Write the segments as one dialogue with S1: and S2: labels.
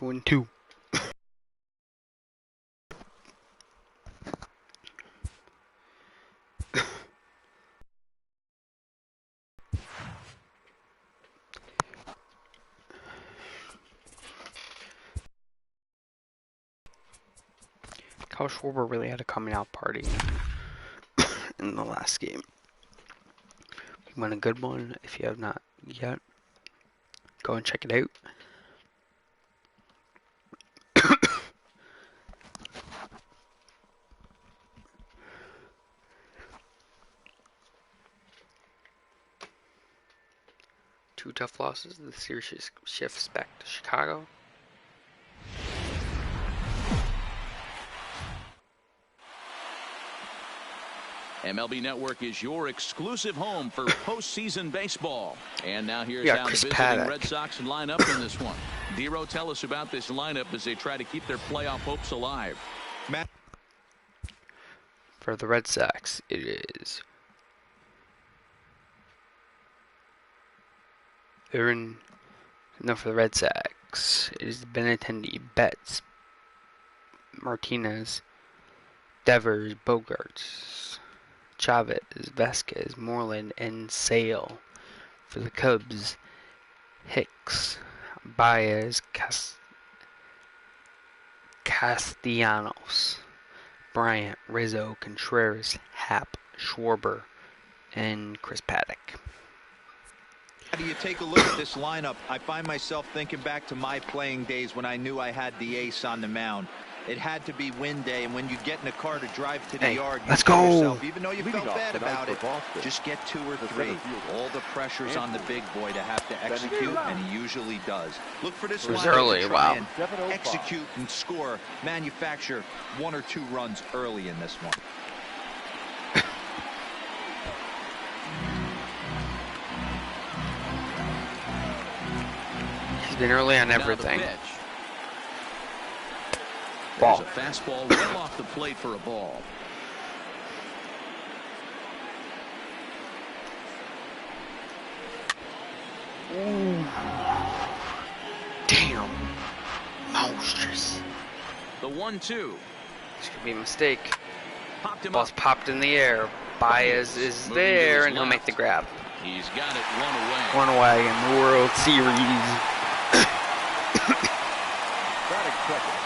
S1: 2-2. Kyle Schwarber really had a coming out party in the last game. He won a good one. If you have not yet, go and check it out. Two tough losses. The series shifts back to Chicago.
S2: MLB Network is your exclusive home for postseason baseball. And now here's how the
S1: Chris
S2: visiting
S1: Paddock.
S2: Red Sox line up in this one. Dero, tell us about this lineup as they try to keep their playoff hopes alive. Matt.
S1: For the Red Sox, it is for the Red Sox, it is Benintendi, Betts, Martinez, Devers, Bogarts, Chavez, Vasquez, Moreland, and Sale. For the Cubs, Hicks, Baez, Castellanos, Bryant, Rizzo, Contreras, Happ, Schwarber, and Chris Paddock.
S3: How do you take a look at this lineup? I find myself thinking back to my playing days when I knew I had the ace on the mound. It had to be win day, and when you get in a car to drive to the yard, you tell yourself, even though you felt bad about it, just get 2 or 3. All the pressure's on the big boy to have to execute, and he usually does. Look for this lineup to try and execute and score, manufacture 1 or 2 runs early in this one.
S1: He's been early on everything.
S2: There's a fastball well off the plate for a ball.
S1: Ooh. Damn. Monstrous.
S2: The 1-2.
S1: This could be a mistake.
S2: Ball's
S1: popped in the air. Baez is there, and he'll make the grab.
S2: He's got it 1 away.
S1: 1 away in the World Series.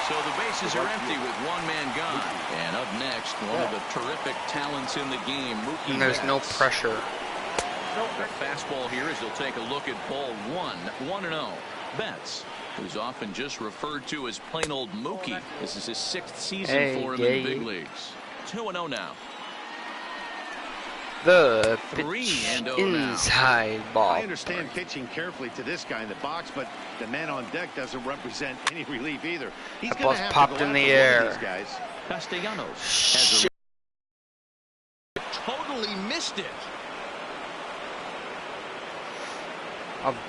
S2: So the bases are empty with 1 man gone. And up next, one of the terrific talents in the game, Mookie
S1: And there's no
S2: Betts.
S1: pressure.
S2: The fastball here as he'll take a look at ball 1, 1-0. Betts, who's often just referred to as plain old Mookie. This is his 6th season for him in the big leagues. 2-0 now.
S1: The pitch inside ball.
S4: I understand pitching carefully to this guy in the box, but the man on deck doesn't represent any relief either. He's
S1: the ball's popped in the air.
S2: Castellanos has totally missed it.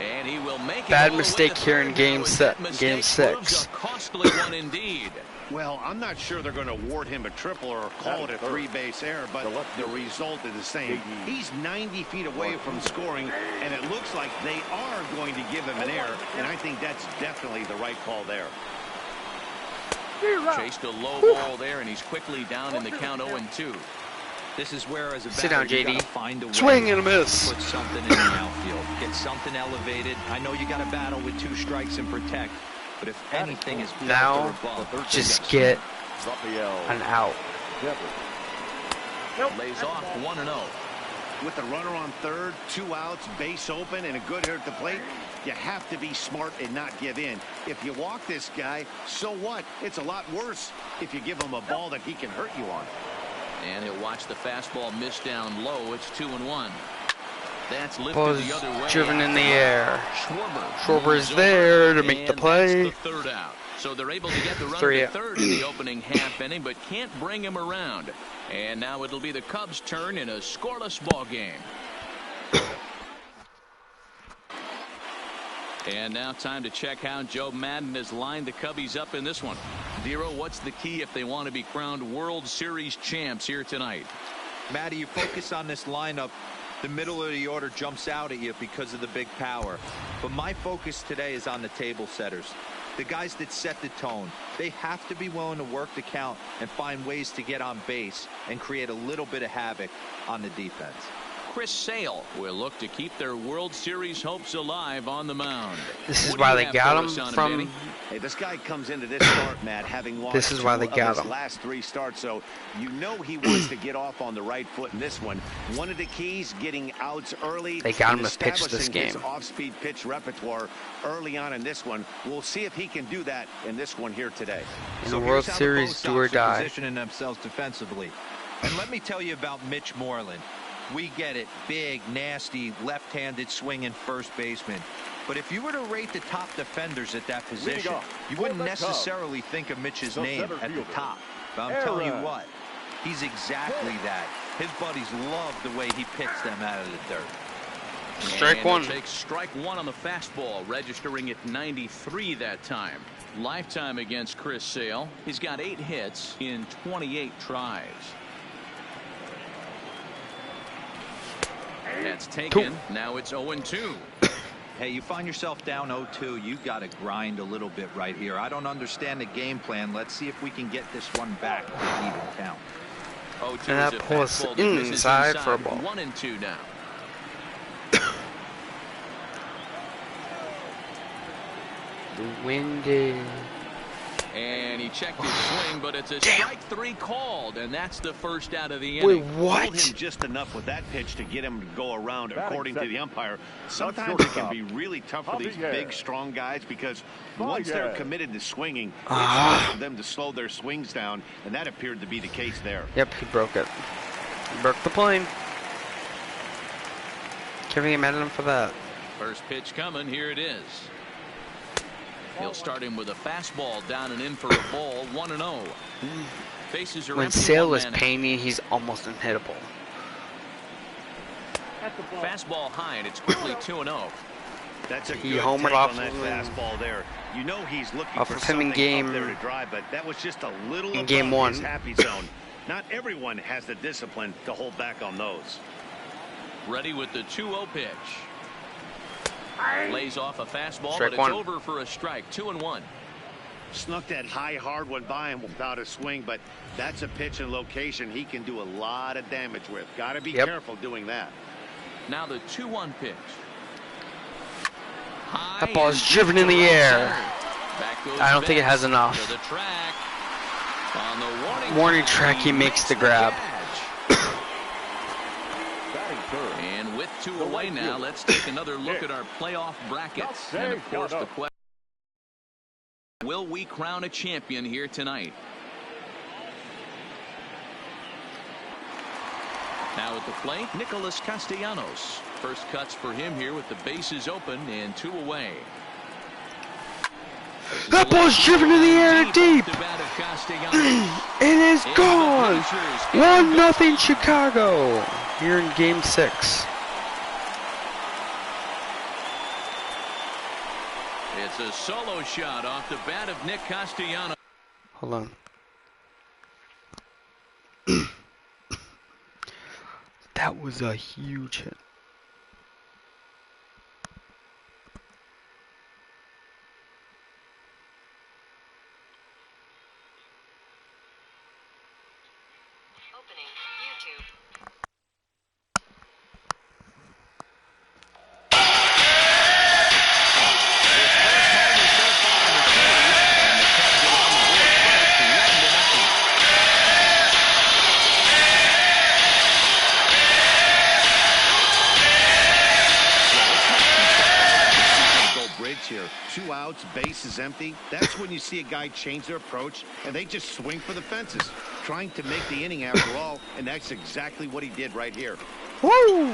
S2: And he will make
S1: bad mistake here in game 6.
S2: A costly one indeed.
S4: Well, I'm not sure they're going to award him a triple or call it a 3-base error, but the result is the same. He's 90 feet away from scoring, and it looks like they are going to give him an error, and I think that's definitely the right call there.
S2: Chased a low ball there, and he's quickly down in the count 0-2.
S3: This is where, as a
S1: sit
S3: batter,
S1: down, JD.
S3: you gotta find a way.
S1: Swing and a miss.
S3: Put something in the outfield. Get something elevated. I know you got to battle with 2 strikes and protect, but if anything is
S1: now, just get an out.
S3: Lays off 1-0.
S4: With the runner on third, 2 outs, base open, and a good hitter at the plate, you have to be smart and not give in. If you walk this guy, so what? It's a lot worse if you give him a ball that he can hurt you on.
S2: And he'll watch the fastball miss down low. It's 2-1. That's lifted the other way.
S1: Driven in the air. Schwarber is there to make the play.
S2: That's the 3rd out. So they're able to get the runner to third in the opening half inning, but can't bring him around. And now it'll be the Cubs' turn in a scoreless ball game. And now time to check how Joe Madden has lined the Cubbies up in this one. Dero, what's the key if they want to be crowned World Series champs here tonight?
S3: Matty, you focus on this lineup. The middle of the order jumps out at you because of the big power. But my focus today is on the table setters. The guys that set the tone, they have to be willing to work the count and find ways to get on base and create a little bit of havoc on the defense.
S2: Chris Sale will look to keep their World Series hopes alive on the mound.
S1: This is why they got him from.
S4: Hey, this guy comes into this start, Matt, having lost
S1: This is why they got him.
S4: last 3 starts, so you know he wants to get off on the right foot in this one. One of the keys, getting outs early.
S1: They got him to pitch this game.
S4: His off-speed pitch repertoire early on in this one. We'll see if he can do that in this one here today.
S1: In the World Series, do or die.
S3: Positioning themselves defensively. And let me tell you about Mitch Moreland. We get it, big, nasty, left-handed swinging first baseman. But if you were to rate the top defenders at that position, you wouldn't necessarily think of Mitch's name at the top. But I'm telling you what, he's exactly that. His buddies love the way he picks them out of the dirt.
S2: Strike one. Takes strike one on the fastball, registering at 93 that time. Lifetime against Chris Sale. He's got 8 hits in 28 tries. That's taken. Now it's 0-2.
S3: Hey, you find yourself down 0-2, you got to grind a little bit right here. I don't understand the game plan. Let's see if we can get this one back to even count.
S2: 0-2
S1: and that pulls inside for a ball.
S2: 1-2 now.
S1: The wind is.
S2: And he checked his swing, but it's a strike 3 called, and that's the first out of the inning.
S1: Wait, what?
S4: Hold him just enough with that pitch to get him to go around, according to the umpire. Sometimes it can be really tough for these big, strong guys because once they're committed to swinging, it's hard for them to slow their swings down, and that appeared to be the case there.
S1: Yep, he broke it. He broke the plane. Can't be mad at him for that.
S2: First pitch coming. Here it is. He'll start him with a fastball down and in for a ball. 1-0. Bases are
S1: When
S2: empty.
S1: Sale is painting, he's almost unhittable.
S2: Fastball high, and it's quickly 2-0.
S4: That's a
S1: He
S4: good
S1: homered
S4: take
S1: off
S4: on that fastball there. You know he's looking
S1: off
S4: for
S1: of him in
S4: something up there to drive, but that was just a little
S1: in game
S4: above
S1: 1.
S4: his happy zone. Not everyone has the discipline to hold back on those.
S2: Ready with the 2-0 pitch. Lays off a fastball,
S1: Strike
S2: but it's
S1: 1.
S2: over for a strike. 2-1.
S4: Snuck that high, hard one by him without a swing, but that's a pitch and location he can do a lot of damage with. Got to be careful doing that.
S2: Now the 2-1 pitch. High
S1: That ball is driven in the air. I don't think it has enough.
S2: To the track. On the
S1: Warning track, he makes the grab.
S2: And with 2 away now, let's take another look at our playoff brackets. And of course, the question: will we crown a champion here tonight? Now at the plate, Nicholas Castellanos. First cuts for him here with the bases open and 2 away.
S1: That ball's driven in the air deep. It is gone. 1-0 Chicago here in Game 6.
S2: It's a solo shot off the bat of Nick Castellanos.
S1: Hold on. That was a huge hit.
S4: Here, 2 outs, base is empty. That's when you see a guy change their approach and they just swing for the fences, trying to make the inning after all, and that's exactly what he did right here.
S1: Woo!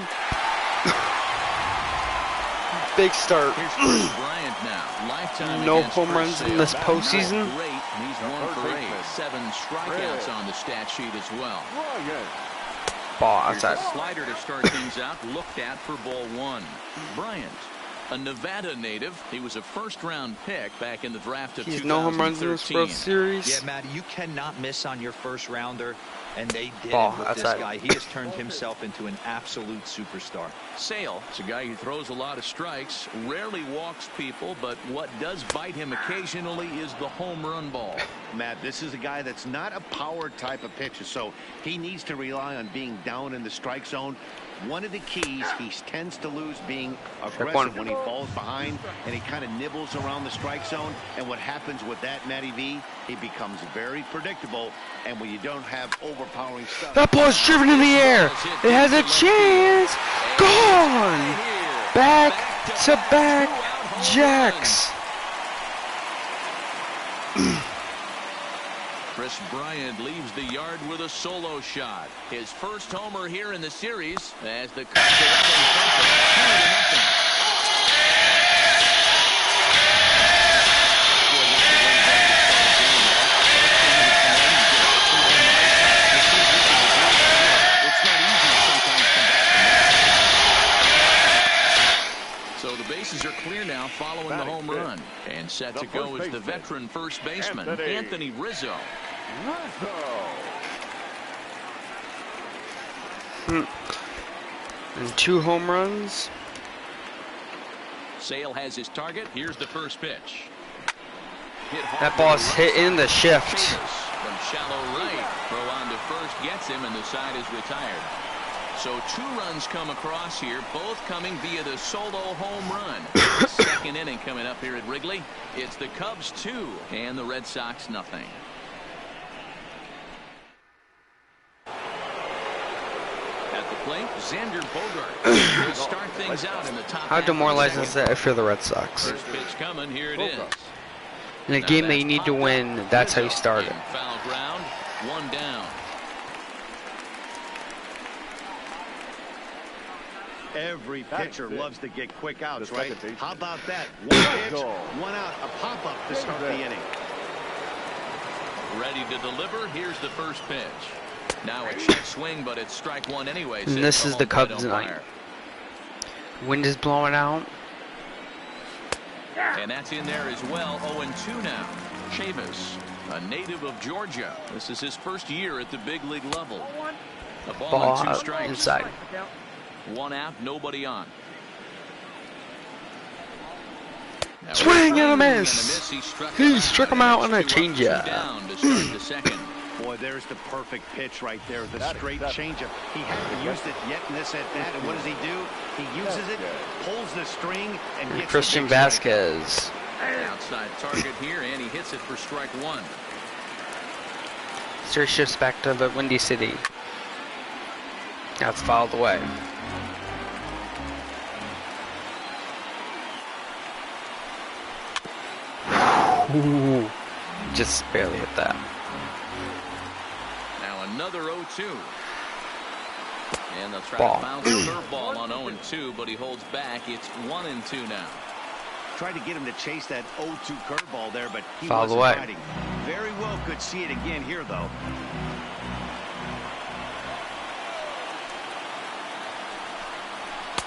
S1: Big start.
S2: Here's Chris Bryant now. Lifetime
S1: no
S2: against
S1: home
S2: Chris
S1: runs
S2: Sale.
S1: in this postseason.
S2: Not great. He's 1 for 8. 7 strikeouts on the stat sheet as well.
S1: Ball
S2: Here's a
S1: outside.
S2: slider to start things out. Looked at for ball 1. Bryant, a Nevada native. He was a first-round pick back in the draft of 2013.
S1: He's no home runs in this World Series.
S3: Yeah, Matt, you cannot miss on your first rounder. And they did
S1: Ball
S3: with
S1: outside.
S3: this guy. He has turned himself into an absolute superstar.
S2: Sale is a guy who throws a lot of strikes, rarely walks people, but what does bite him occasionally is the home run ball.
S4: Matt, this is a guy that's not a power type of pitcher, so he needs to rely on being down in the strike zone. One of the keys, he tends to lose being aggressive when he falls behind and he kind of nibbles around the strike zone. And what happens with that, Matty V, he becomes very predictable. And when you don't have overpowering stuff.
S1: That ball's driven in the air. It has a chance. Gone. Back to back jacks.
S2: Chris Bryant leaves the yard with a solo shot. His first homer here in the series as the Cubs are up in front 2-0. So the bases are clear now following the home run. And set to go is the veteran first baseman, Anthony Rizzo.
S1: And 2 home runs.
S2: Sale has his target. Here's the first pitch.
S1: That ball's hit in the shift.
S2: From shallow right. Throw on to first gets him, and the side is retired. So 2 runs come across here, both coming via the solo home run. Second inning coming up here at Wrigley. It's the Cubs 2 and the Red Sox nothing. At the plate, Xander Bogart will start things out in the top.
S1: How demoralizing is that if you're the Red Sox?
S2: First pitch coming, here it is.
S1: In a game that you need to win, that's how you start it.
S2: Foul ground, 1 down.
S4: Every pitcher loves to get quick outs, right? How about that? 1 pitch, 1 out, a pop-up to start the inning.
S2: Ready to deliver. Here's the first pitch. Now a check swing, but it's strike 1 anyway.
S1: And this is the Cubs tonight. Wind is blowing out.
S2: And that's in there as well. 0-2 now. Chavis, a native of Georgia. This is his first year at the big league level. A ball and 2 strikes.
S1: Inside.
S2: 1 out, nobody on.
S1: Swing and a miss. He struck him out on a changeup.
S2: Down to start the second.
S4: Boy, there's the perfect pitch right there. The straight changeup. He hasn't used it yet in this at-bat. And what does he do? He uses it, pulls the string, and gets
S1: Christian Vasquez.
S2: Outside target here, and he hits it for strike 1.
S1: Sir shifts back to the Windy City. That's fouled away. Ooh, just barely hit that.
S2: Now another 0-2. And they'll try
S1: Ball.
S2: to bounce a curveball on 0-2, but he holds back. It's 1-2 now.
S4: Tried to get him to chase that 0-2 curveball there, but he
S1: Fouled
S4: wasn't
S1: away.
S4: fighting. Very well could see it again here, though.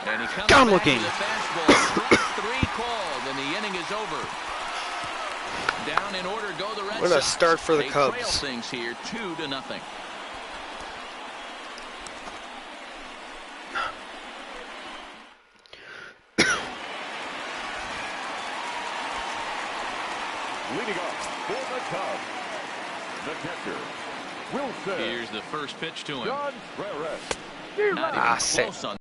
S2: And he comes
S1: Down
S2: back
S1: looking.
S2: with a fastball. Strike 3 called, and the inning is over. Down in order go the Red Sox.
S1: What a start for the
S2: They
S1: Cubs.
S2: trail things here 2-0.
S5: Leading off for the Cubs, the catcher, Wilson.
S2: Here's the first pitch to him.
S5: John Ferris.
S2: Not even close on.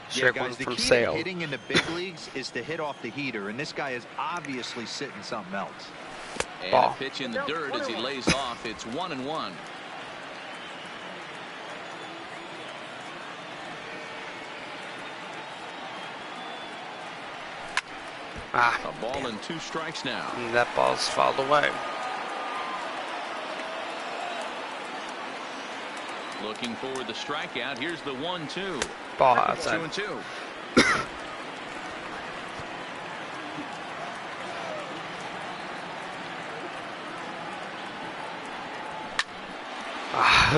S1: Strike
S3: Yeah,
S1: one
S3: guys, the
S1: from
S3: key to
S1: Sale.
S3: hitting in the big leagues is to hit off the heater, and this guy is obviously sitting something else.
S2: And
S1: Ball.
S2: a pitch in the dirt as he lays off. It's 1-1.
S1: Ah,
S2: A ball and 2 strikes now.
S1: and that ball's fouled away.
S2: Looking for the strikeout. Here's the 1-2.
S1: Ball outside.
S2: 2-2.
S1: Ah,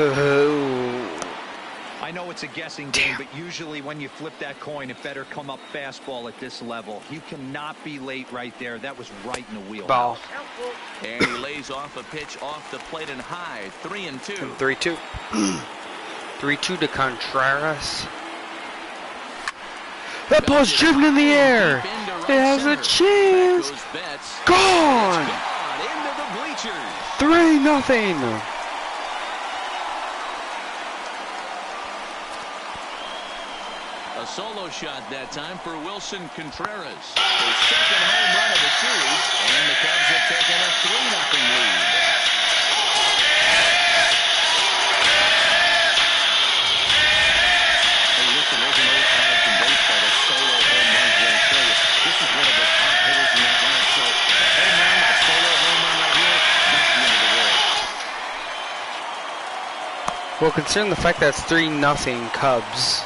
S3: I know it's a guessing game, but usually when you flip that coin, it better come up fastball at this level. You cannot be late right there. That was right in the wheel.
S1: Ball.
S2: And he lays off a pitch off the plate and high. 3-2.
S1: 3-2. 3-2 to Contreras. That ball's driven in the air. It has a chance. Gone.
S2: Into the bleachers.
S1: 3-0.
S2: A solo shot that time for Wilson Contreras. His second home run of the series, and the Cubs have taken a 3-0 lead.
S4: Hey, listen, there's an old adage in baseball that solo home runs won't kill you. This is one of the top hitters in that lineup, so a home run, a solo home run right here, not the end of the world.
S1: Well, considering the fact that it's 3-0 Cubs,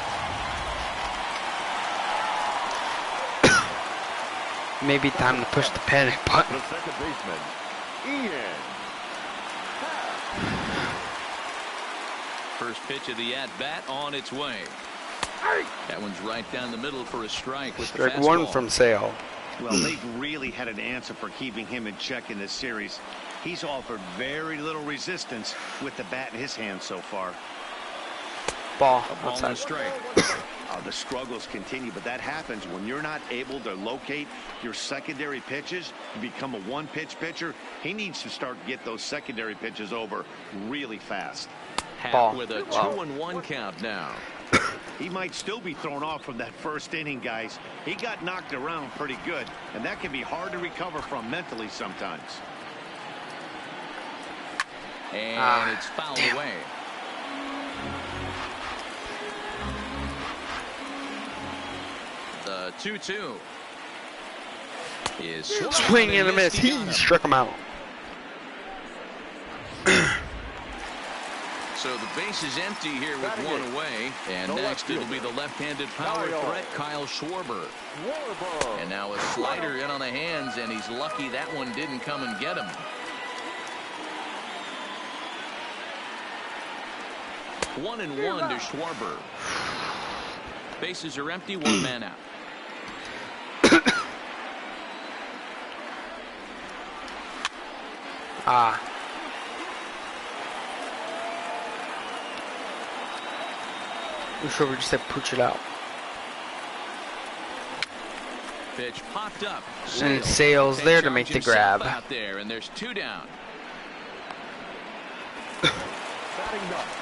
S1: maybe time to push the panic button.
S5: The second baseman, Ian.
S2: First pitch of the at-bat on its way. That one's right down the middle for a strike with the
S1: Strike
S2: fastball.
S1: one from Sale.
S4: Well, they've really had an answer for keeping him in check in this series. He's offered very little resistance with the bat in his hand so far.
S1: Ball.
S2: A ball and a strike.
S4: The struggles continue, but that happens when you're not able to locate your secondary pitches. You become a one-pitch pitcher. He needs to start to get those secondary pitches over really fast.
S2: Happ with a 2-1 count now.
S4: He might still be thrown off from that first inning, guys. He got knocked around pretty good, and that can be hard to recover from mentally sometimes.
S2: And it's fouled away. The 2-2 is
S1: Swing and a miss. He struck him out.
S2: So the base is empty here with one away. And next it'll be the left-handed power threat, Kyle Schwarber. And now a slider in on the hands, and he's lucky that one didn't come and get him. 1-1 to Schwarber. Bases are empty, one man out.
S1: I'm sure we just said pooch it out.
S2: Pitch popped up.
S1: And Sale's there to make the grab.
S2: Out there, and there's two down.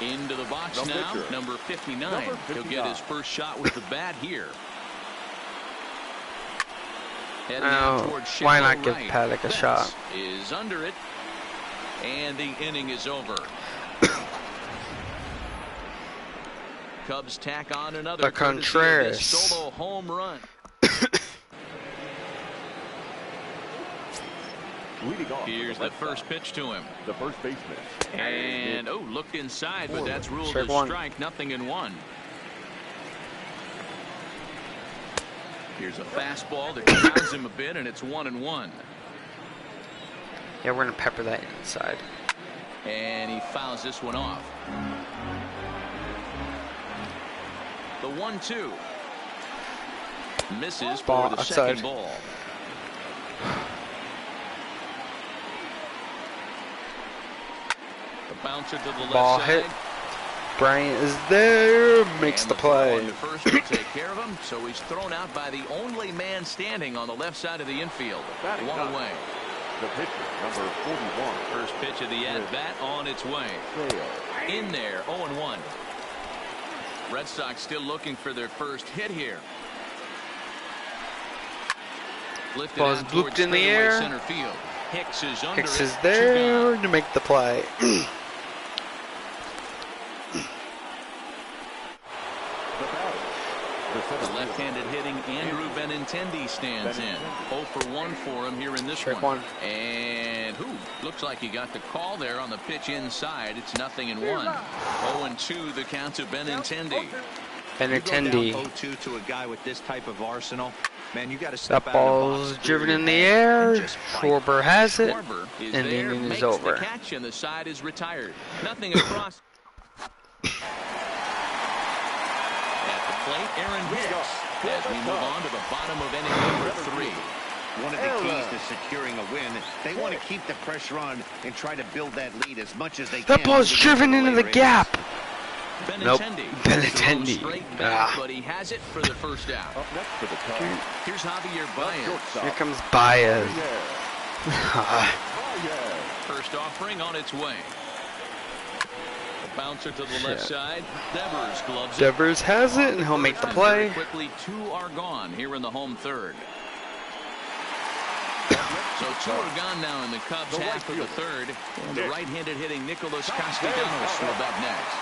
S2: Into the box now, number 59. He'll get his first shot with the bat here.
S1: Why not give Paddock a shot?
S2: Is under it, and the inning is over. Cubs tack on another
S1: Contreras
S2: solo home run. Here's the first pitch to him.
S5: The first baseman.
S2: And looked inside, but that's ruled a strike. Nothing in one. Here's a fastball that grounds him a bit, and it's 1-1.
S1: Yeah, we're gonna pepper that inside.
S2: And he fouls this one off. The 1-2 misses for the second ball. The bouncer to the left
S1: ball
S2: side.
S1: Hit. Bryant is there, makes
S2: and
S1: the play.
S2: The first will take care of him, so he's thrown out by the only man standing on the left side of the infield. One away.
S5: The pitcher, number 41.
S2: First pitch of the at-bat on its way. In there, 0-1. Red Sox still looking for their first hit here.
S1: Ball's blooped in the air.
S2: Center field. Hicks is under
S1: Hicks is there to make the play.
S2: The left-handed hitting Andrew Benintendi stands in. 0 for 1 for him here in this one. And looks like he got the call there on the pitch inside. It's 0-1. 0-2 the count to Benintendi.
S1: Benintendi.
S3: 0-2 to a guy with this type of arsenal. Man, you got to step
S1: that
S3: out
S1: ball's driven in the air. Schwarber has it,
S2: is
S1: and the
S2: there,
S1: inning
S2: makes
S1: is over.
S2: The catch, and the side is retired. Nothing across. plate, Aaron Hicks. As we move on to the bottom of inning number 3.
S4: One of the keys to securing a win, they want to keep the pressure on and try to build that lead as much as they can.
S1: That ball's driven into the gap. Nope.
S2: Benintendi. Straight back, but he has it for the first out.
S5: Up next for the Cubs.
S2: Here's Javier Baez.
S1: Here comes Baez.
S2: First offering on its way. A bouncer to the left side. Devers gloves it.
S1: Devers has it, and he'll make the play.
S2: Quickly, 2 are gone here in the home third. So 2 are gone now in the Cubs' half of the third. And the right-handed hitting Nicholas Castellanos will up next.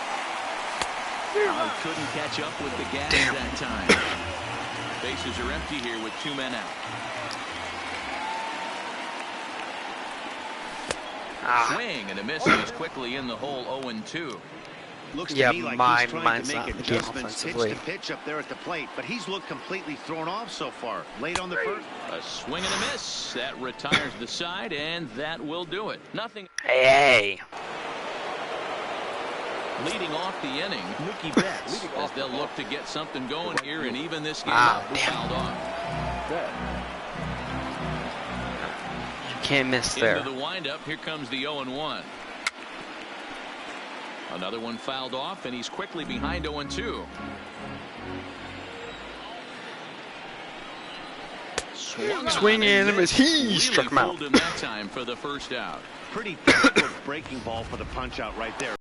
S2: Oh, couldn't catch up with the gas that time. Bases are empty here with 2 men out. Swing and a miss, and he's quickly in the hole 0-2.
S4: Looks to me like he's trying to make adjustments pitch to
S1: offensively.
S4: pitch up there at the plate, but he's looked completely thrown off so far. Late on the first.
S2: A swing and a miss. That retires the side, and that will do it. Nothing.
S1: Hey.
S2: Leading off the inning, Mookie Betts, as they'll look to get something going here and even this game fouled off.
S1: Can't miss there.
S2: Into the windup, here comes the 0-1. Another one fouled off, and he's quickly behind 0-2.
S1: Swing and a miss. He struck him out.
S2: Him that time for the first out.
S4: Pretty difficult breaking ball for the punch out right there.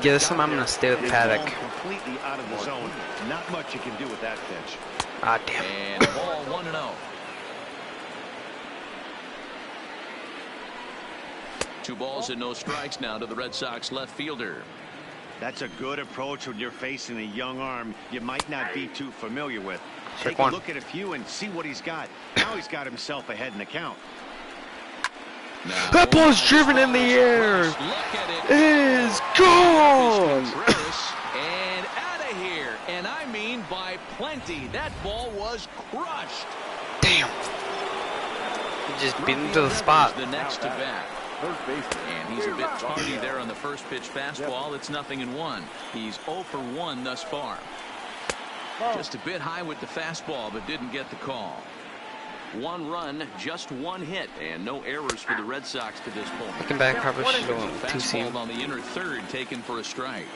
S1: Get some. I'm gonna stay with Paddock.
S4: Completely out of the zone. Not much you can do with that pitch.
S1: Ah, damn.
S2: And ball 1-0. 2 balls and no strikes now to the Red Sox left fielder.
S4: That's a good approach when you're facing a young arm you might not be too familiar with.
S1: Check
S4: Take a
S1: one.
S4: look at a few and see what he's got. Now he's got himself ahead in the count.
S2: Now,
S1: That ball's driven in the air.
S2: Look at it.
S1: It is gone.
S2: And out of here. And I mean by plenty. That ball was crushed.
S1: Damn. He just beat him to the spot.
S2: The next to bat. And he's a bit tardy there on the first pitch fastball. It's 0-1. He's 0 for 1 thus far. Just a bit high with the fastball, but didn't get the call. 1 run, just 1 hit, and no errors for the Red Sox to this point.
S1: Looking back, probably should have went with 2 seam.
S2: Fastball on the inner third, taken for a strike.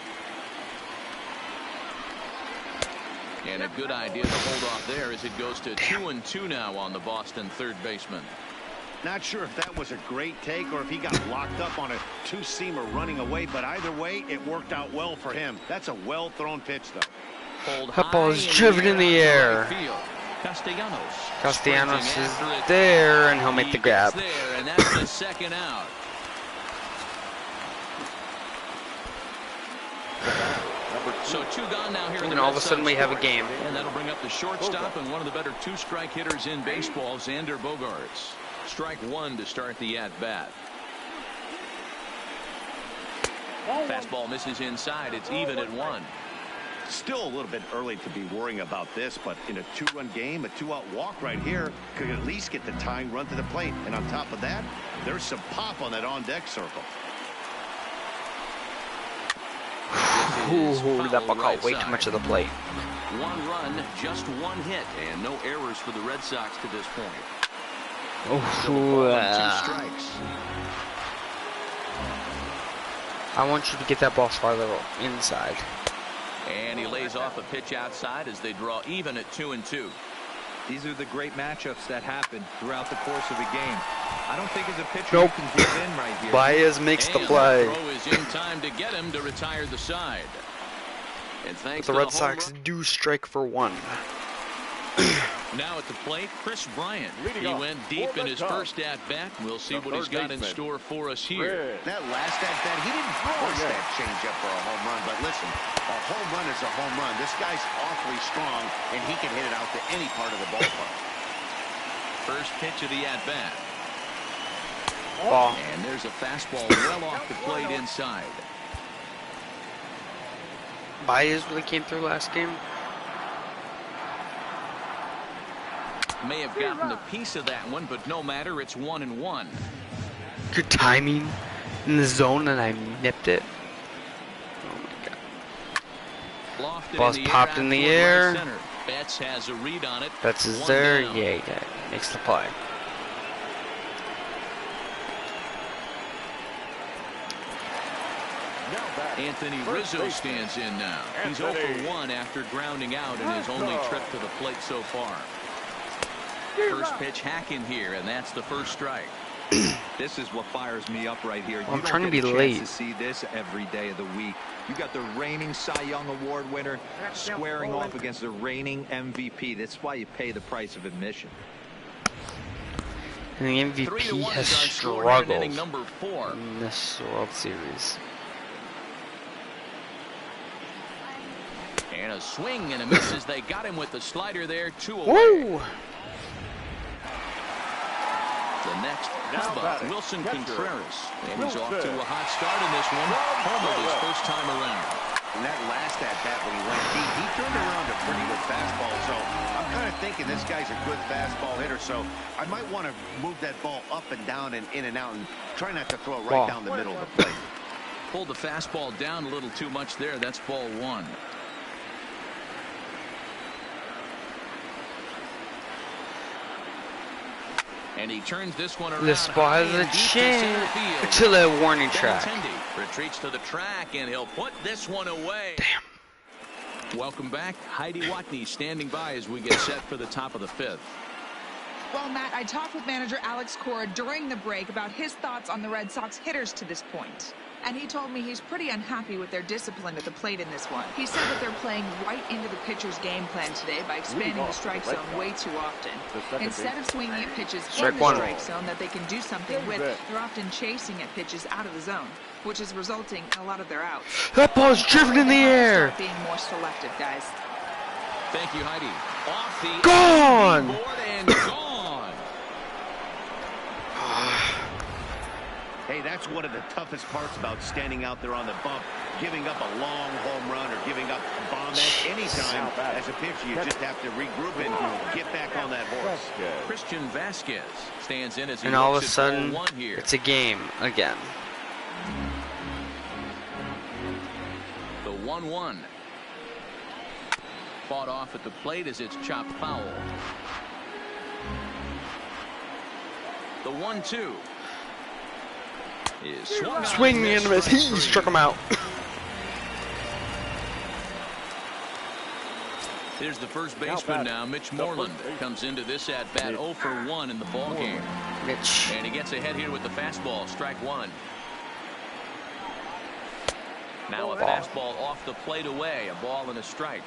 S2: And a good idea to hold off there as it goes to 2-2 now on the Boston third baseman.
S4: Not sure if that was a great take or if he got locked up on a 2-seamer running away, but either way, it worked out well for him. That's a well-thrown pitch, though.
S1: That ball is driven in the air. Castellanos is there, and he'll make the grab.
S2: There, and that's the second out. So 2 gone now here in the
S1: And all of a sudden we have a game.
S2: And that'll bring up the shortstop and one of the better 2-strike hitters in baseball, Xander Bogaerts. Strike 1 to start the at-bat. Fastball misses inside. It's even at 1.
S4: Still a little bit early to be worrying about this, but in a 2-run game, a 2-out walk right here could at least get the tying run to the plate. And on top of that, there's some pop on that on-deck circle.
S1: Ooh, that ball caught way too much of the plate.
S2: 1 run, just 1 hit, and no errors for the Red Sox to this point.
S1: Oh,
S2: 2 strikes.
S1: I want you to get that ball farther inside.
S2: And he lays off a pitch outside as they draw even at 2-2.
S3: These are the great matchups that happen throughout the course of a game. I don't think as a pitcher
S1: Nope.
S3: you can give in right here.
S1: Baez makes the
S2: And
S1: play.
S2: the throw is in time to get him to retire the side. And thanks
S1: The
S2: to
S1: Red
S2: the home
S1: Sox
S2: run.
S1: do strike for 1.
S2: Now at the plate, Chris Bryant. He went deep in his first at-bat. We'll see what he's got in store for us here.
S4: That last at-bat, he didn't force that changeup for a home run, but listen, a home run is a home run. This guy's awfully strong, and he can hit it out to any part of the ballpark.
S2: First pitch of the at-bat.
S1: Ball.
S2: And there's a fastball well off the plate inside.
S1: Baez really came through last game.
S2: May have gotten a piece of that one, but no matter, it's 1-1.
S1: Good timing in the zone, and I nipped it. Oh my god. Ball's popped in the air.
S2: Betts has a read on it.
S1: Betts is there. Yeah, makes the play.
S2: Anthony Rizzo stands in now. He's 0 for 1 after grounding out in his only trip to the plate so far. First pitch hack in here, and that's the first strike.
S3: This is what fires me up right here.
S1: I'm trying to be late
S3: to see this every day of the week. You got the reigning Cy Young Award winner squaring off against the reigning MVP. That's why you pay the price of admission.
S1: And the MVP has struggled in this World Series.
S2: And a swing and a miss as they got him with the slider there, 2 away.
S1: Woo!
S2: The next up, Wilson Contreras. And he's off to a hot start in this one. Homered his first time around.
S4: And that last at-bat when he went deep, he turned around a pretty good fastball. So I'm kind of thinking this guy's a good fastball hitter. So I might want to move that ball up and down and in and out and try not to throw it right down the middle of the plate.
S2: Pulled the fastball down a little too much there. That's ball 1. And he turns this one around.
S1: This ball has a chance to the warning track.
S2: Retreats to the track, and he'll put this one away.
S1: Damn.
S2: Welcome back. Heidi Watney standing by as we get set for the top of the 5th.
S6: Well, Matt, I talked with manager Alex Cora during the break about his thoughts on the Red Sox hitters to this point. And he told me he's pretty unhappy with their discipline at the plate in this one. He said that they're playing right into the pitcher's game plan today by expanding the strike zone way too often. Instead of swinging at pitches in the strike zone that they can do something with, they're often chasing at pitches out of the zone, which is resulting in a lot of their outs.
S1: That ball's driven in the air.
S6: Being more selective, guys.
S2: Thank you, Heidi. Off the
S1: gone.
S2: Board and gone.
S4: Hey, that's one of the toughest parts about standing out there on the bump. Giving up a long home run or giving up a bomb at any time. As a pitcher, you just have to regroup and get back on that horse.
S2: Christian Vasquez stands in as he
S1: and all of a
S2: looks at
S1: sudden,
S2: ball 1 here.
S1: it's a game again.
S2: The 1-1. Fought off at the plate as it's chopped foul. The 1-2. Is
S1: swinging and a miss. He struck him out.
S2: Here's the first baseman now, Mitch Moreland, comes into this at bat 0 for 1 in the ball game.
S1: Mitch.
S2: And he gets ahead here with the fastball, strike 1. Now a fastball off the plate away, a ball and a strike.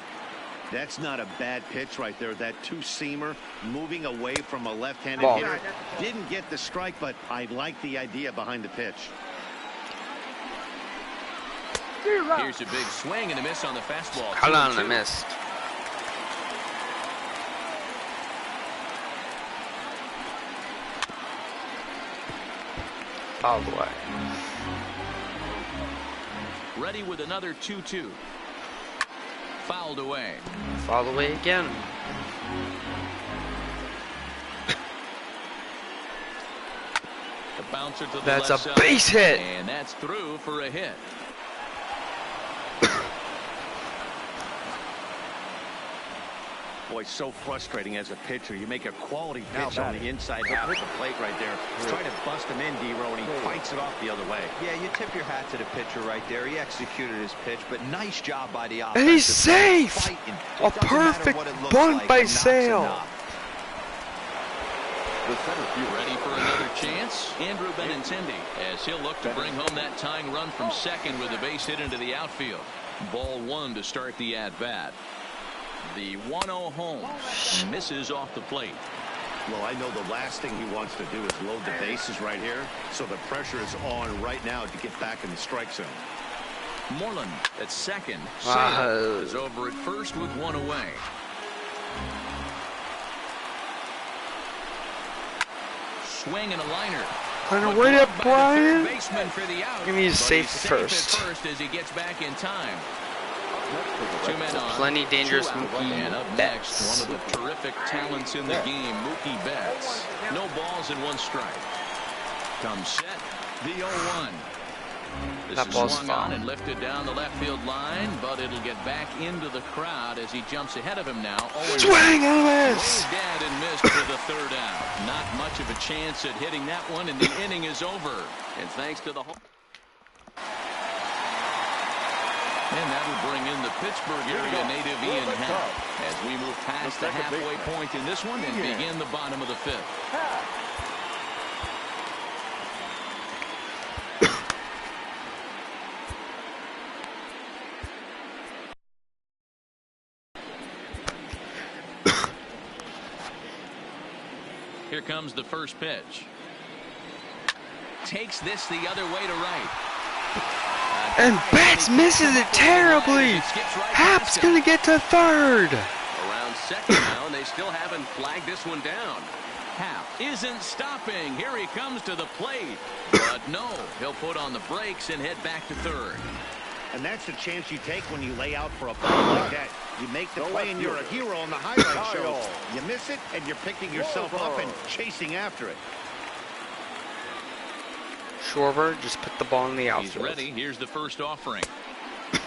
S4: That's not a bad pitch right there. That two-seamer moving away from a left-handed hitter. Didn't get the strike, but I like the idea behind the pitch.
S2: Here's a big swing and a miss on the fastball.
S1: Hold on, I missed. Fouled away.
S2: Ready with another 2-2. Fouled away.
S1: Fouled away again.
S2: The bouncer to the
S1: that's
S2: left
S1: a
S2: side,
S1: base hit.
S2: and that's through for a hit.
S4: Boy, so frustrating as a pitcher. You make a quality pitch on the inside half of the plate right there. Try to bust him in, D-Row, and he fights it off the other way.
S3: Yeah, you tip your hat to the pitcher right there. He executed his pitch, but nice job by the offense.
S1: And he's safe. A perfect bunt by Sale.
S2: Ready for another chance? Andrew Benintendi, as he'll look to bring home that tying run from second with a base hit into the outfield. Ball 1 to start the at-bat. The 1-0 home misses off the plate.
S4: Well, I know the last thing he wants to do is load the bases right here, so the pressure is on right now to get back in the strike zone.
S2: Moreland at second. Sale is over at first with 1 away. Swing and a liner.
S1: Right up, Brian.
S2: Give
S1: me a safe first.
S2: As he gets back in time. 2 men on.
S1: Plenty dangerous Mookie
S2: and up
S1: Betts.
S2: Next, one of the terrific talents in the game, Mookie Betts. No balls and 1 strike. Comes set. The 0-1. This
S1: That
S2: is
S1: ball's
S2: swung
S1: foul.
S2: on and lifted down the left field line, but it'll get back into the crowd as he jumps ahead of him now.
S1: Swing and miss.
S2: Dead and missed for the third out. Not much of a chance at hitting that one, and the inning is over. And thanks to the home. And that'll bring in the Pittsburgh area native Ian Happ as we move past the halfway point in this one and begin the bottom of the fifth. Here comes the first pitch. Takes this the other way to right.
S1: And Betts misses it terribly. Happ's going to get to third.
S2: Around second now, and they still haven't flagged this one down. Happ isn't stopping. Here he comes to the plate. But no, he'll put on the brakes and head back to third.
S4: And that's the chance you take when you lay out for a ball like that. You make the play and you're a hero on the highlight show. You miss it and you're picking yourself up and chasing after it.
S1: Schwarber just put the ball in the outfield.
S2: He's ready. Here's the first offering.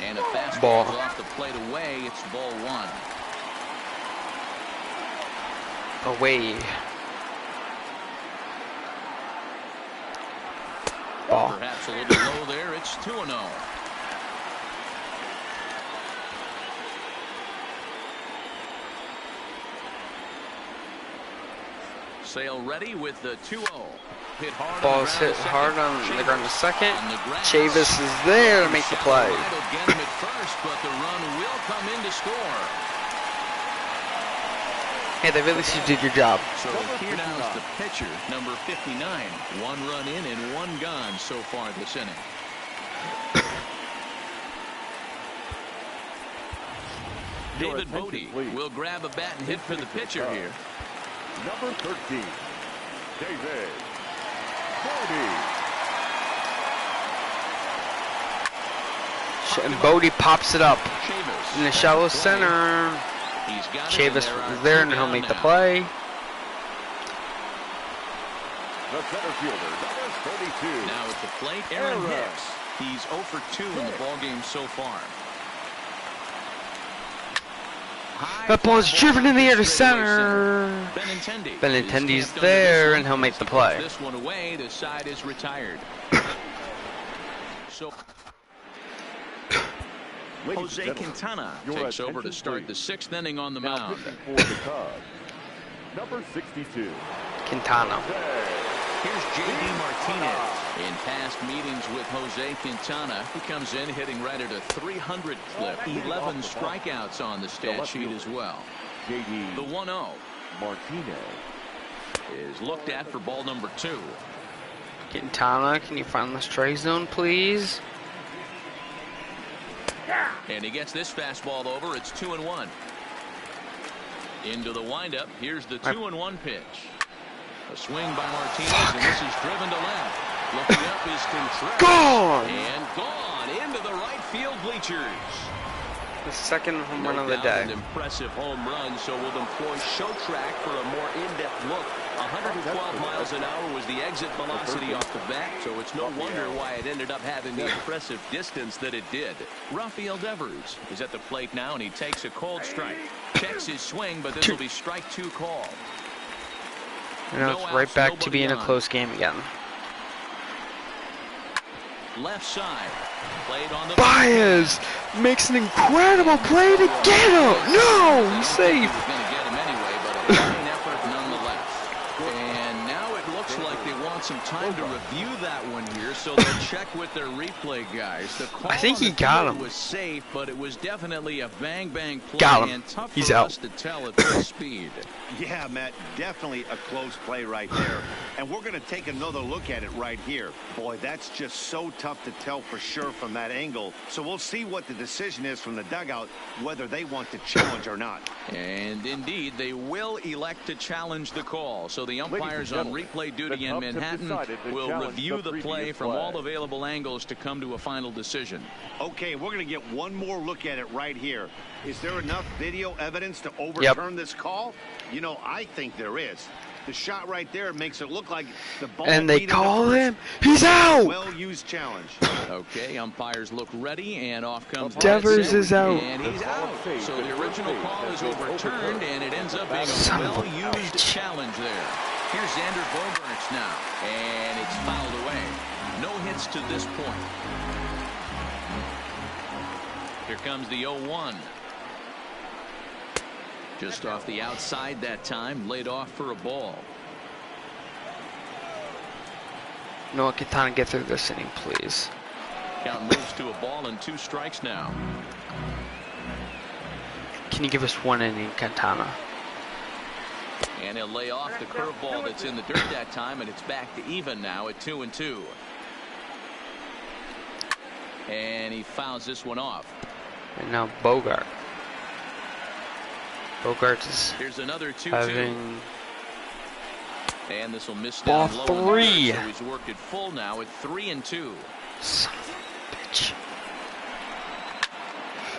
S2: And a fastball off the plate away. It's ball one.
S1: Away. Ball.
S2: Perhaps a little low there. It's 2-0. Sale ready with the 2-0. Hit hard.
S1: Ball's hit hard on the ground to second. Chavis is there to make the play.
S2: Get him at first, but the run will come in to score.
S1: Hey, they really should do your job.
S2: So here now is the pitcher, number 59. One run in and one gone so far this inning. David Bodie will grab a bat and hit for the pitcher here.
S5: Number 13, David Bodie.
S1: And Bodie pops it up in the shallow center. Chavis is there and he'll make the play.
S5: The center fielder, number 32.
S2: Now at the plate, Aaron Hicks. He's 0 for 2 in the ballgame so far.
S1: That ball's driven in the air to center. Benintendi's there, and he'll make the play.
S2: This one away. The side is retired. So Jose Quintana takes over to start the 6th inning on the mound.
S5: For the Cubs, number 62,
S1: Quintana.
S2: Here's J.D. Martinez. In past meetings with Jose Quintana, he comes in hitting right at a 300 clip. 11 strikeouts on the stat sheet as well.
S5: J.D.
S2: The 1-0
S5: Martinez
S2: is looked at for ball number 2.
S1: Quintana, can you find the strike zone, please?
S2: And he gets this fastball over. It's 2-1. Into the windup. Here's the 2-1 pitch. A swing by Martinez, and this is driven to left. Looking up is Contreras.
S1: Gone!
S2: And gone into the right field bleachers.
S1: The second home run of the
S2: doubt
S1: day.
S2: An impressive home run, so we'll employ show track for a more in-depth look. 112 miles an hour was the exit velocity off the bat, so it's no wonder why it ended up having the impressive distance that it did. Rafael Devers is at the plate now, and he takes a cold strike. Checks his swing, but this will be strike 2 call.
S1: You know, it's right back to being a close game again.
S2: Left side. Played on the
S1: Baez makes an incredible play to get him. No, he's safe.
S2: He was going to get him anyway, but a fine effort nonetheless. And now it looks like they want some time to review that one here, so they'll check with their replay guys. The call
S1: I think he got him.
S2: was safe, but it was definitely a bang-bang play.
S1: Got him.
S2: And tough
S1: He's
S2: for
S1: out.
S2: us to tell at full speed.
S4: Yeah, Matt, definitely a close play right there. And we're going to take another look at it right here. Boy, that's just so tough to tell for sure from that angle. So we'll see what the decision is from the dugout, whether they want to challenge or not.
S2: And indeed, they will elect to challenge the call. So the umpires on replay duty in Manhattan will review the play from all available angles to come to a final decision.
S4: Okay, we're going to get one more look at it right here. Is there enough video evidence to overturn this call? You know, I think there is. The shot right there makes it look like the ball.
S1: And they call him. He's out.
S4: Well-used challenge.
S2: Okay, umpires look ready, and off comes
S1: Devers is out.
S2: and he's out. So the original call is overturned, and it ends up being a well-used challenge there. Here's Xander Bogaerts now, and it's fouled away. No hits to this point. Here comes the 0-1. Just off the outside that time, laid off for a ball.
S1: Noah Quintana, get through this inning, please.
S2: Count moves to a ball and 2 strikes now.
S1: Can you give us 1 inning, Quintana?
S2: And he'll lay off the curveball that's in the dirt that time, and it's back to even now at 2-2. And he fouls this one off.
S1: And now Bogart. Bogart is
S2: Here's another 2-2.
S1: having
S2: and this will miss
S1: ball
S2: down low
S1: 3.
S2: so he's worked it full now at 3-2.
S1: Son of a bitch.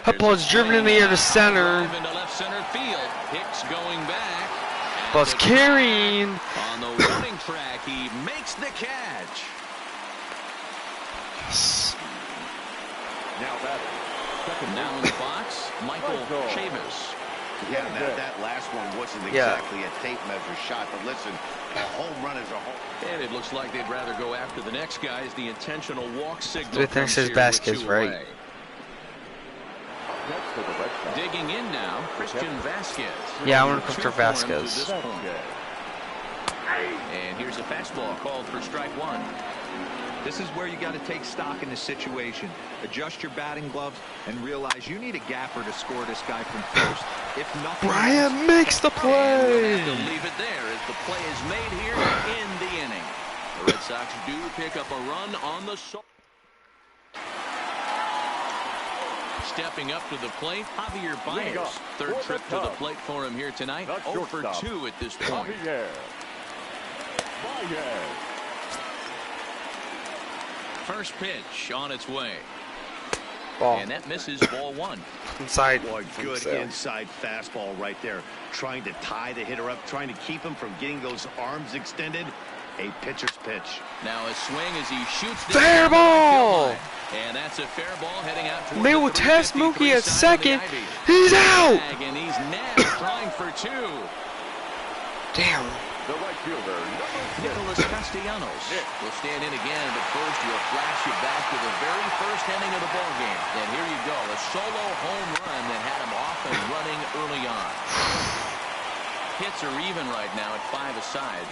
S1: That ball's driven in the air to center.
S2: Into left center field. Hicks going back.
S1: Ball's carrying.
S2: On the running track, he makes the catch.
S5: Now that
S2: Now in the box, Michael Chavis.
S4: Yeah, that last one wasn't exactly a tape measure shot, but listen, a home run is a home.
S2: And it looks like they'd rather go after the next guy as the intentional walk signal.
S1: Good thing says Vasquez, right?
S2: Digging in now, Christian Vasquez.
S1: Yeah, I want to come to Vasquez.
S2: And here's a fastball called for strike 1.
S3: This is where you got to take stock in the situation. Adjust your batting gloves and realize you need a gapper to score this guy from first. If nothing
S1: Bryant
S3: else,
S1: makes the play.
S2: They'll leave it there as the play is made here in the inning. The Red Sox do pick up a run on the Stepping up to the plate, Javier Baez. Third trip to the plate for him here tonight. 0 for 2 at this point. First pitch on its way.
S1: Ball.
S2: And that misses ball 1.
S1: Inside.
S4: Boy, good inside fastball right there. Trying to tie the hitter up, trying to keep him from getting those arms extended. A pitcher's pitch.
S2: Now a swing as he shoots.
S1: Fair ball!
S2: And that's a fair ball heading out toward
S1: They will test Mookie at second. He's out!
S2: And he's now trying for 2.
S1: Damn.
S5: The right fielder,
S2: Nicholas Castellanos will stand in again, but first we'll flash you back to the very first inning of the ball game. And here you go, a solo home run that had him off and running early on. Hits are even right now at 5 aside.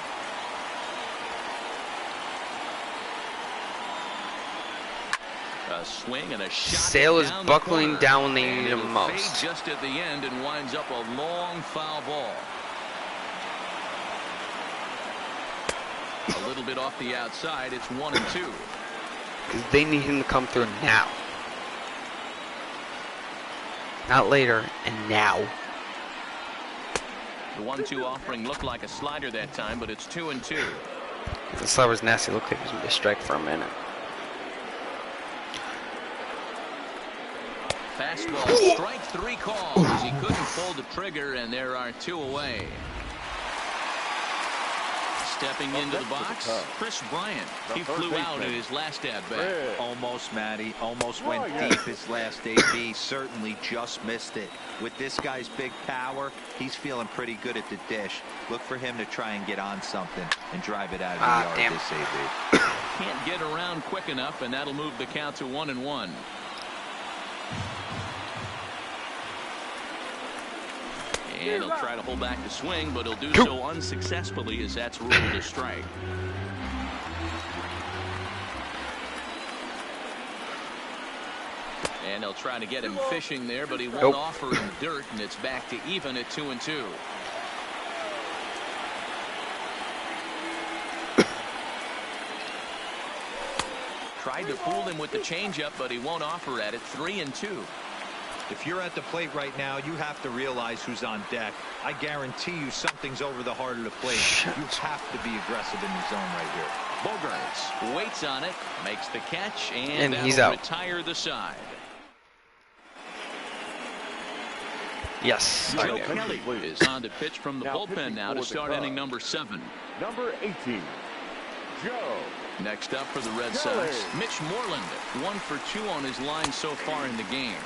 S2: A swing and a shot.
S1: Sale is buckling down when they need him most.
S2: Just at the end and winds up a long foul ball. A little bit off the outside. It's 1-2.
S1: Because they need him to come through now. Not later, and now.
S2: The 1-2 offering looked like a slider that time, but it's 2-2.
S1: The slider was nasty. It looked like he was going to be a strike for a minute.
S2: Fastball, strike 3 calls as he couldn't pull the trigger, and there are 2 away. Stepping into the box, Chris Bryant. He flew out in his last at-bat.
S3: Almost, Matty. Almost went deep his last AB. Certainly just missed it. With this guy's big power, he's feeling pretty good at the dish. Look for him to try and get on something and drive it out of the yard this AB.
S2: Can't get around quick enough, and that'll move the count to 1-1. And he'll try to hold back the swing, but he'll do so unsuccessfully as that's ruled a strike. And they'll try to get him fishing there, but he won't offer him dirt, and it's back to even at 2-2. Tried to fool him with the changeup, but he won't offer at it. 3-2.
S3: If you're at the plate right now, you have to realize who's on deck. I guarantee you something's over the heart of the plate. You have to be aggressive in the zone right here.
S2: Bogaerts waits on it, makes the catch, and
S1: he's out.
S2: Retire the side.
S1: Yes.
S2: Joe Kelly is on to pitch from the bullpen now to start inning number 7.
S5: Number 18, Joe.
S2: Next up for the Red Sox, Mitch Moreland, 1 for 2 on his line so far in the game.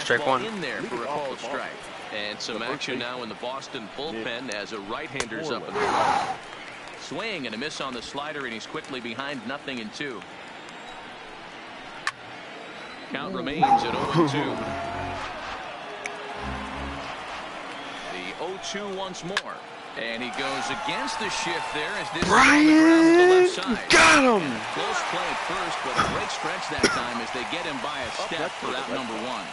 S1: Strike one.
S2: In there for a called strike. And some action now in the Boston bullpen as a right-hander's up in the line. Swing and a miss on the slider, and he's quickly behind 0-2. Count remains at 0-2. The 0-2 once more. And he goes against the shift there as this
S1: Brian
S2: is on the left side.
S1: got him.
S2: Close play at first, but a great stretch that time as they get him by a step for out number 1.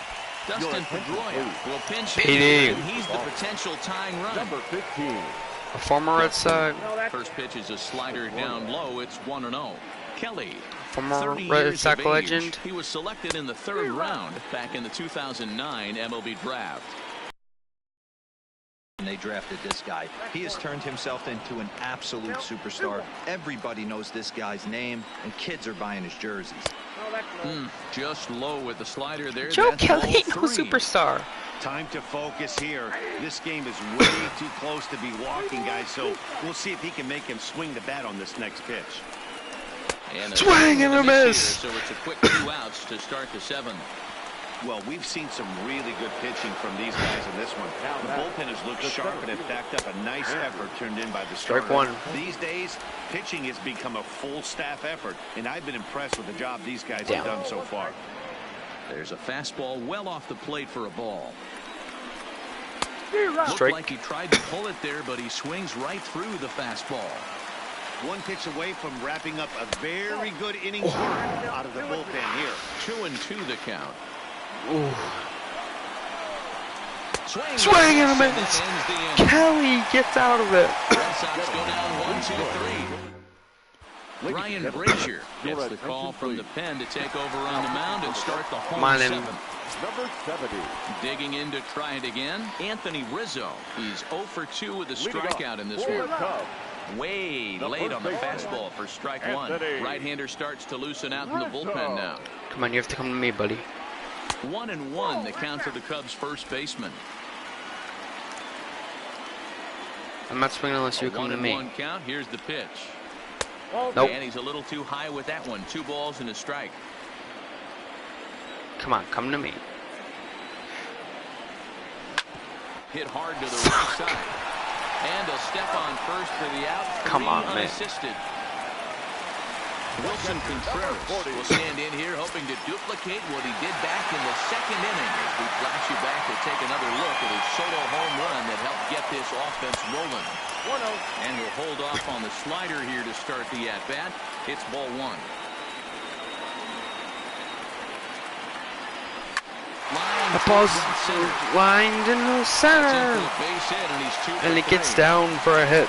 S2: Dustin Pedroia will pinch hit, and he's the potential tying run.
S5: Number 15.
S1: A former Red Sox.
S2: First pitch is a slider down low. It's 1-0. Kelly,
S1: Former
S2: 30
S1: Red
S2: years
S1: Sox
S2: of age.
S1: legend.
S2: He was selected in the 3rd round back in the 2009 MLB draft.
S3: And they drafted this guy. He has turned himself into an absolute superstar. Everybody knows this guy's name, and kids are buying his jerseys.
S2: Just low with the slider there.
S1: Joe
S2: That's
S1: Kelly,
S2: ball
S1: no
S2: 3.
S1: superstar.
S4: Time to focus here. This game is way too close to be walking, guys, so we'll see if he can make him swing the bat on this next pitch.
S2: And
S1: Swing and a miss.
S2: So it's a quick 2 outs to start the 7th.
S4: Well, we've seen some really good pitching from these guys in this one. The bullpen has looked sharp and has backed up a nice effort turned in by the starter.
S1: Strike one.
S4: These days, pitching has become a full staff effort, and I've been impressed with the job these guys have done so far.
S2: There's a fastball well off the plate for a ball.
S1: Strike.
S2: Looked like he tried to pull it there, but he swings right through the fastball.
S4: One pitch away from wrapping up a very good innings work out of the bullpen here.
S2: 2-2 the count.
S1: Ooh.
S2: Swing
S1: and a miss. Kelly gets out of it.
S2: Red Sox go down 1-2-3. Ryan Brazier gets the call from the pen to take over on the mound and start the home 7th.
S5: Number 70.
S2: Digging in to try it again, Anthony Rizzo. He's 0 for 2 with a strikeout in this one. Way late on the fastball for strike 1. Right-hander starts to loosen out in the bullpen now.
S1: Come on, you have to come to me, buddy.
S2: 1-1 the count for the Cubs first baseman.
S1: I'm not swinging unless you come to me.
S2: 1-1 count. Here's the pitch.
S1: Nope.
S2: And he's a little too high with that one. 2 balls and a strike.
S1: Come on, come to me.
S2: Hit hard to the right side. And a step on first for the out.
S1: Come on, man.
S2: Unassisted. Wilson Contreras will stand in here hoping to duplicate what he did back in the 2nd inning. We flash you back to take another look at his solo home run that helped get this offense rolling. 1-0. And he'll hold off on the slider here to start the at-bat. It's ball 1.
S1: The ball's lined in the center. And it gets down for a hit.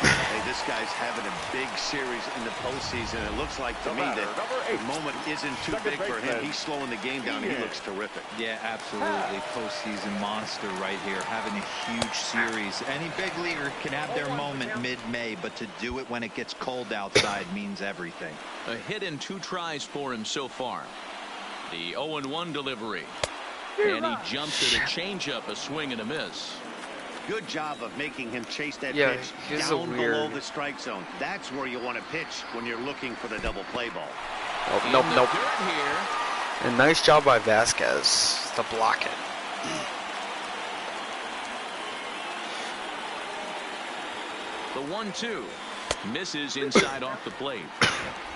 S4: Hey, this guy's having a big series in the postseason. It looks like to me that the moment isn't too big for him. He's slowing the game down. He looks terrific.
S3: Yeah, absolutely. Postseason monster right here, having a huge series. Any big leaguer can have their moment mid-May, but to do it when it gets cold outside means everything.
S2: A hit in 2 tries for him so far. The 0-1 delivery. And he jumps at a changeup, a swing and a miss.
S4: Good job of making him chase that
S1: Yeah,
S4: pitch
S1: he's
S4: down
S1: a weird...
S4: below the strike zone. That's where you want to pitch when you're looking for the double play ball.
S1: Oh, nope. And nice job by Vasquez to block it.
S2: The 1-2 misses inside off the plate.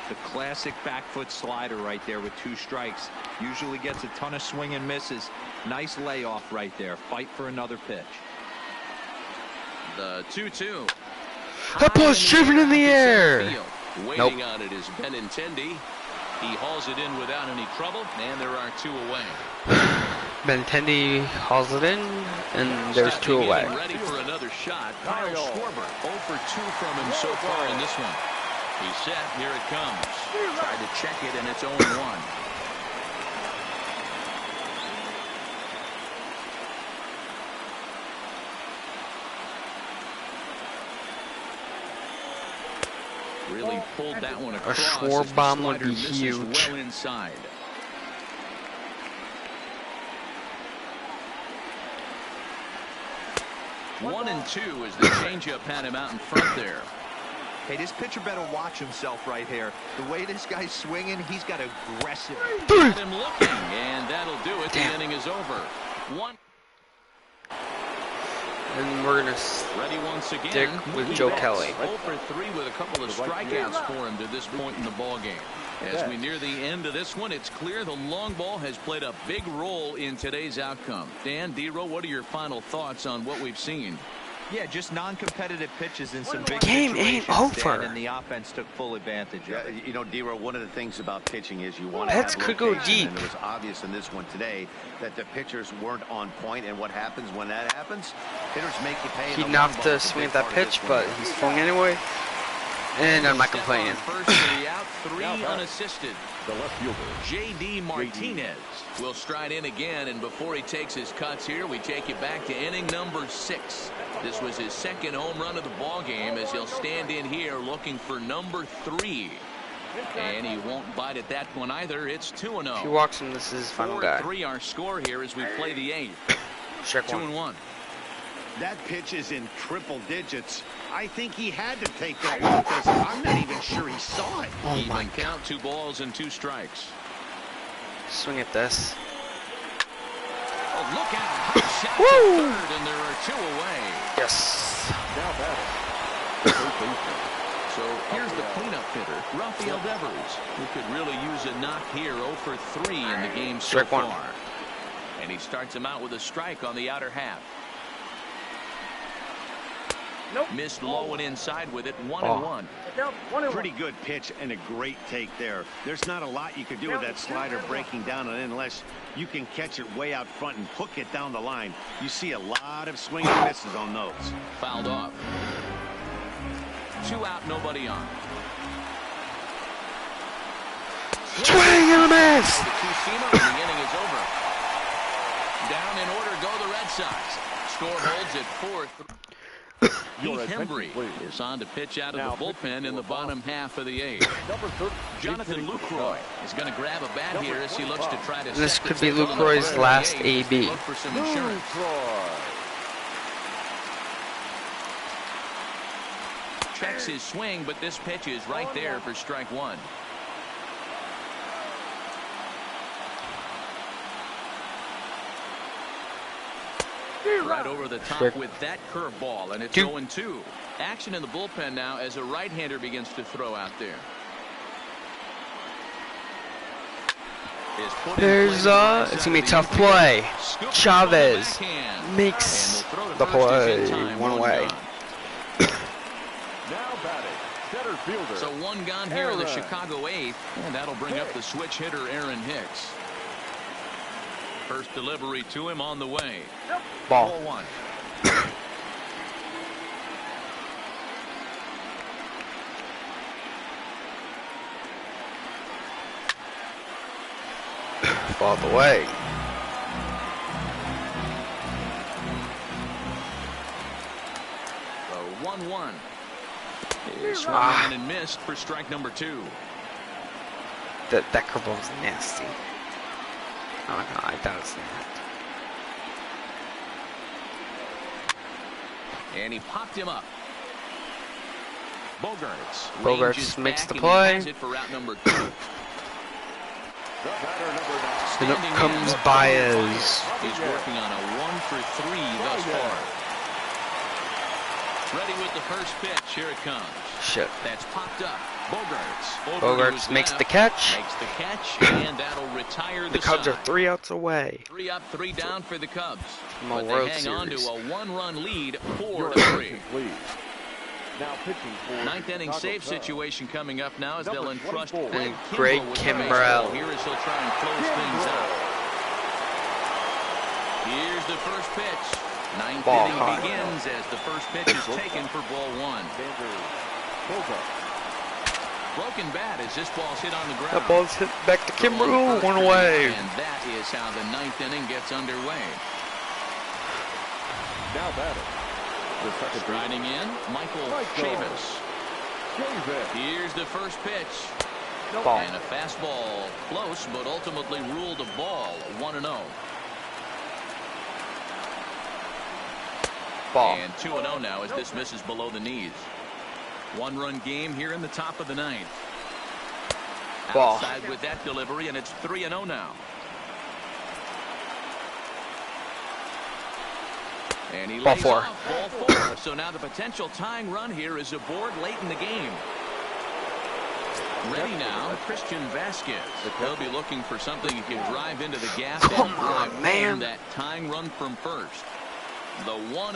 S3: The classic back foot slider right there with 2 strikes. Usually gets a ton of swing and misses. Nice layoff right there. Fight for another pitch.
S2: The 2-2.
S1: That ball's driven in the air.
S2: Waiting on it is Benintendi. He hauls it in without any trouble, and there are 2 away.
S1: Benintendi hauls it in, and there's 2 away.
S2: Ready for another shot. Kyle Schwarber 0 for 2 from him so far in this one. He's set. Here it comes. Tried to check it, and it's 0-1. Really pulled that one across.
S1: A Schwarber bomb would be huge.
S2: Well inside. 1-2 as the changeup had him out in front there.
S3: Hey, this pitcher better watch himself right here. The way this guy's swinging, he's got aggressive.
S2: Got him looking, and that'll do it. The inning is over. One.
S1: And we're gonna
S2: Ready once again.
S1: stick with Joe Kelly.
S2: 0 for 3 with a couple of strikeouts for him to this point in the ball game. As we near the end of this one, it's clear the long ball has played a big role in today's outcome. Dan, D-Row, what are your final thoughts on what we've seen?
S3: Yeah, just non-competitive pitches in some big
S1: Game ain't
S3: situations,
S1: over.
S3: Dan, and the offense took full advantage of it.
S4: You know, D-Row, one of the things about pitching is you want to
S1: Pets
S4: have
S1: could go
S4: rotation,
S1: deep.
S4: and it was obvious in this one today that the pitchers weren't on point, and what happens when that happens? Hitters make you pay.
S1: He knocked the swing at that pitch, but he swung anyway. And I'm not complaining.
S2: First to the out, 3 unassisted.
S5: The left fielder,
S2: J.D. Martinez will stride in again, and before he takes his cuts here, we take it back to inning number 6. This was his second home run of the ball game as he'll stand in here looking for number 3. And he won't bite at that one either. It's 2-0.
S1: If he walks him, this is his final guy.
S2: 4-3 our score here as we play the 8th.
S1: Check
S2: 2-1.
S4: That pitch is in triple digits. I think he had to take that one because I'm not even sure he saw it.
S1: Oh
S2: Even
S1: my
S2: count, 2 balls and 2 strikes.
S1: Swing at this.
S2: Oh, look out. Hot shot to
S1: Woo!
S2: third, and there are 2 away.
S1: Yes.
S5: now batting.
S2: So here's the cleanup hitter, Rafael Devers, who could really use a knock here. 0 for 3 in the game so
S1: Strike one.
S2: far. And he starts him out with a strike on the outer half. Missed low and inside with it. 1-1.
S4: Pretty good pitch and a great take there. There's not a lot you could do with that slider breaking down and unless you can catch it way out front and hook it down the line. You see a lot of swing and misses on those.
S2: Fouled off. 2 out, nobody on.
S1: Swing and a miss.
S2: The 2-seamer, and the inning is over. Down in order go the Red Sox. Score holds at 4-3. Heath Hembry is on to pitch out of the bullpen in the bottom half of the 8th. Jonathan Lucroy is going to grab a bat here as he looks to try to.
S1: This could be Lucroy's last AB.
S2: Look for some insurance. Checks his swing, but this pitch is right there for strike 1. Right over the top with that curveball, and it's 0-2. Action in the bullpen now as a right-hander begins to throw out there.
S1: There's it's gonna be a tough play. Chavez makes the play. 1 away.
S5: Now batting, center fielder.
S2: So 1 gone here in the Chicago 8th, and that'll bring up the switch hitter Aaron Hicks. First delivery to him on the way.
S1: Ball.
S2: 1.
S1: Ball the way.
S2: So 1-1. Is swung on and missed for strike number 2.
S1: That curveball was nasty. Oh no, I thought it was nasty.
S2: And he popped him up.
S1: Bogarts makes the play.
S2: For route number 2.
S1: And up comes Baez.
S2: He's working on a 1 for 3 thus far. Ready with the first pitch. Here it comes.
S1: Shit.
S2: That's popped up.
S1: Bogarts makes the catch.
S2: Makes the catch, and that'll retire
S1: The Cubs are 3 outs away.
S2: 3 up, 3 down for the Cubs.
S1: From a
S2: But they
S1: World
S2: hang on to
S1: Series.
S2: a 1-run lead, 4-3.
S5: Now pitching for
S2: 9th inning
S5: Chicago
S2: save
S5: Cubs.
S2: situation coming up now as they'll
S5: Number
S2: entrust
S5: 24.
S2: Greg
S1: Greg
S2: Kimbrell with the
S1: Kimbrell.
S2: baseball here as he'll try and close things out. Here's the first pitch. 9th
S1: Ball
S2: inning
S1: high.
S2: begins as the first pitch is taken for ball 1. Broken bat as this ball's hit on the ground.
S1: That ball's hit back to Kimbrell. 1 away.
S2: And that is how the 9th inning gets underway.
S5: Now batting, the second
S2: Striding in, Michael Chavis.
S5: baseman.
S2: Here's the first pitch.
S1: Ball.
S2: And a fastball close, but ultimately ruled a ball. 1-0.
S1: Ball.
S2: And 2-0 now as this misses below the knees. One-run game here in the top of the ninth.
S1: Ball.
S2: Outside with that delivery, and it's 3-0 now. And he
S1: Ball
S2: lays
S1: four.
S2: off ball four. So now the potential tying run here is aboard late in the game. Ready now, Christian Vasquez. They'll be looking for something he can drive into the gap.
S1: Come
S2: and
S1: on, man.
S2: That tying run from first. The 1-0.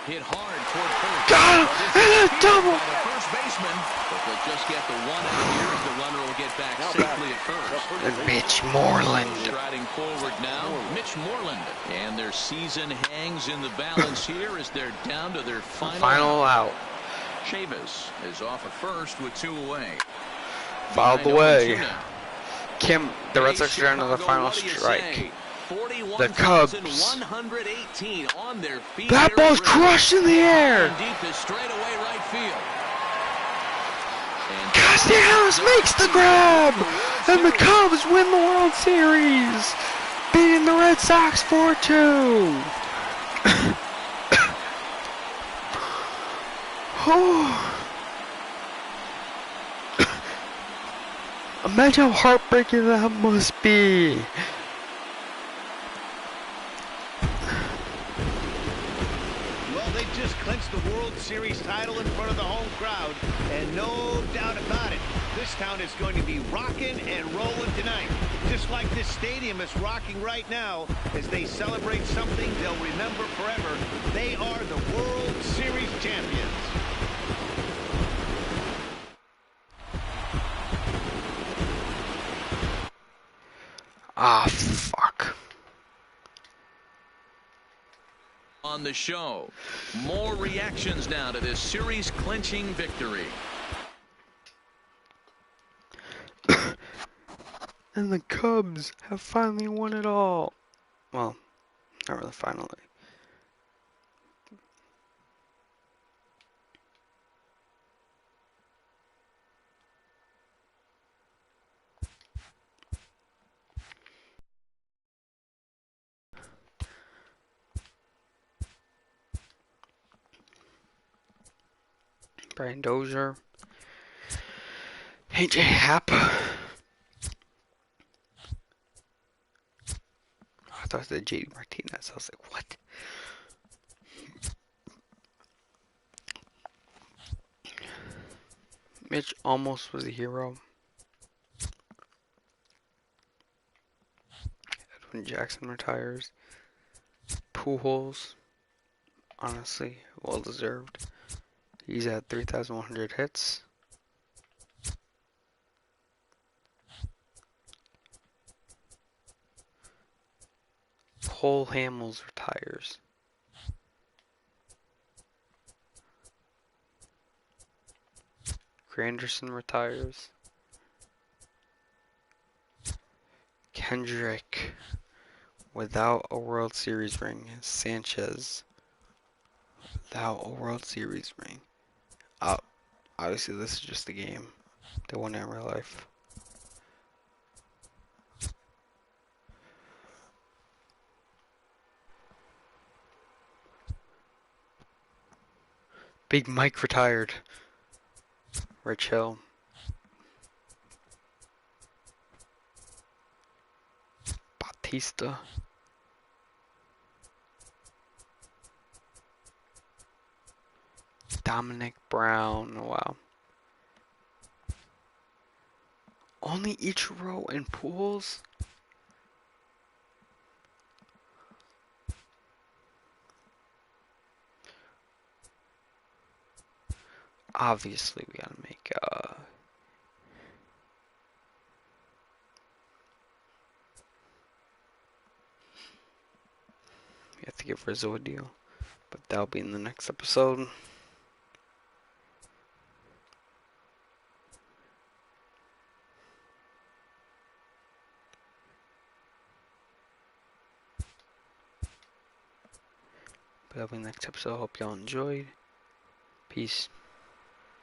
S2: Hit hard toward first.
S1: Got him! And a double!
S2: By the first baseman. But they'll just get the one out here as the runner will get back safely at first.
S1: And Mitch Moreland.
S2: Striding forward now, Mitch Moreland. And their season hangs in the balance here as they're down to their final
S1: out.
S2: Chavis is off at first with 2 away.
S1: Fouled
S2: Behind
S1: away.
S2: 0-2 now.
S1: Kim, the Red Sox are down to the final strike. The Cubs.
S2: 41,118 on their feet.
S1: That ball's crushed in the air.
S2: Deep to straightaway right field. And
S1: Castellanos makes the grab, and the Cubs win the World Series, beating the Red Sox 4-2. Imagine how heartbreaking that must be.
S4: Well, they just clinched the World Series title in front of the home crowd, and no doubt about it, this town is going to be rocking and rolling tonight. Just like this stadium is rocking right now as they celebrate something they'll remember forever. They are the World Series champions.
S1: Ah, fuck.
S2: on the show. More reactions now to this series clinching victory.
S1: And the Cubs have finally won it all. Well, not really finally. Brian Dozier. AJ Happ. I thought it was JD Martinez. I was like, what? Mitch almost was a hero. Edwin Jackson retires. Pujols, honestly, well deserved. He's at 3,100 hits. Cole Hamels retires. Granderson retires. Kendrick without a World Series ring. Sanchez without a World Series ring. Obviously this is just a game. They won it in real life. Big Mike retired. Rich Hill. Batista. Dominic Brown. Wow. Only Ichiro and Pujols? Obviously, we gotta make we have to give Rizzo a deal, but that'll be in the next episode. But that'll be the next episode. Hope y'all enjoyed. Peace.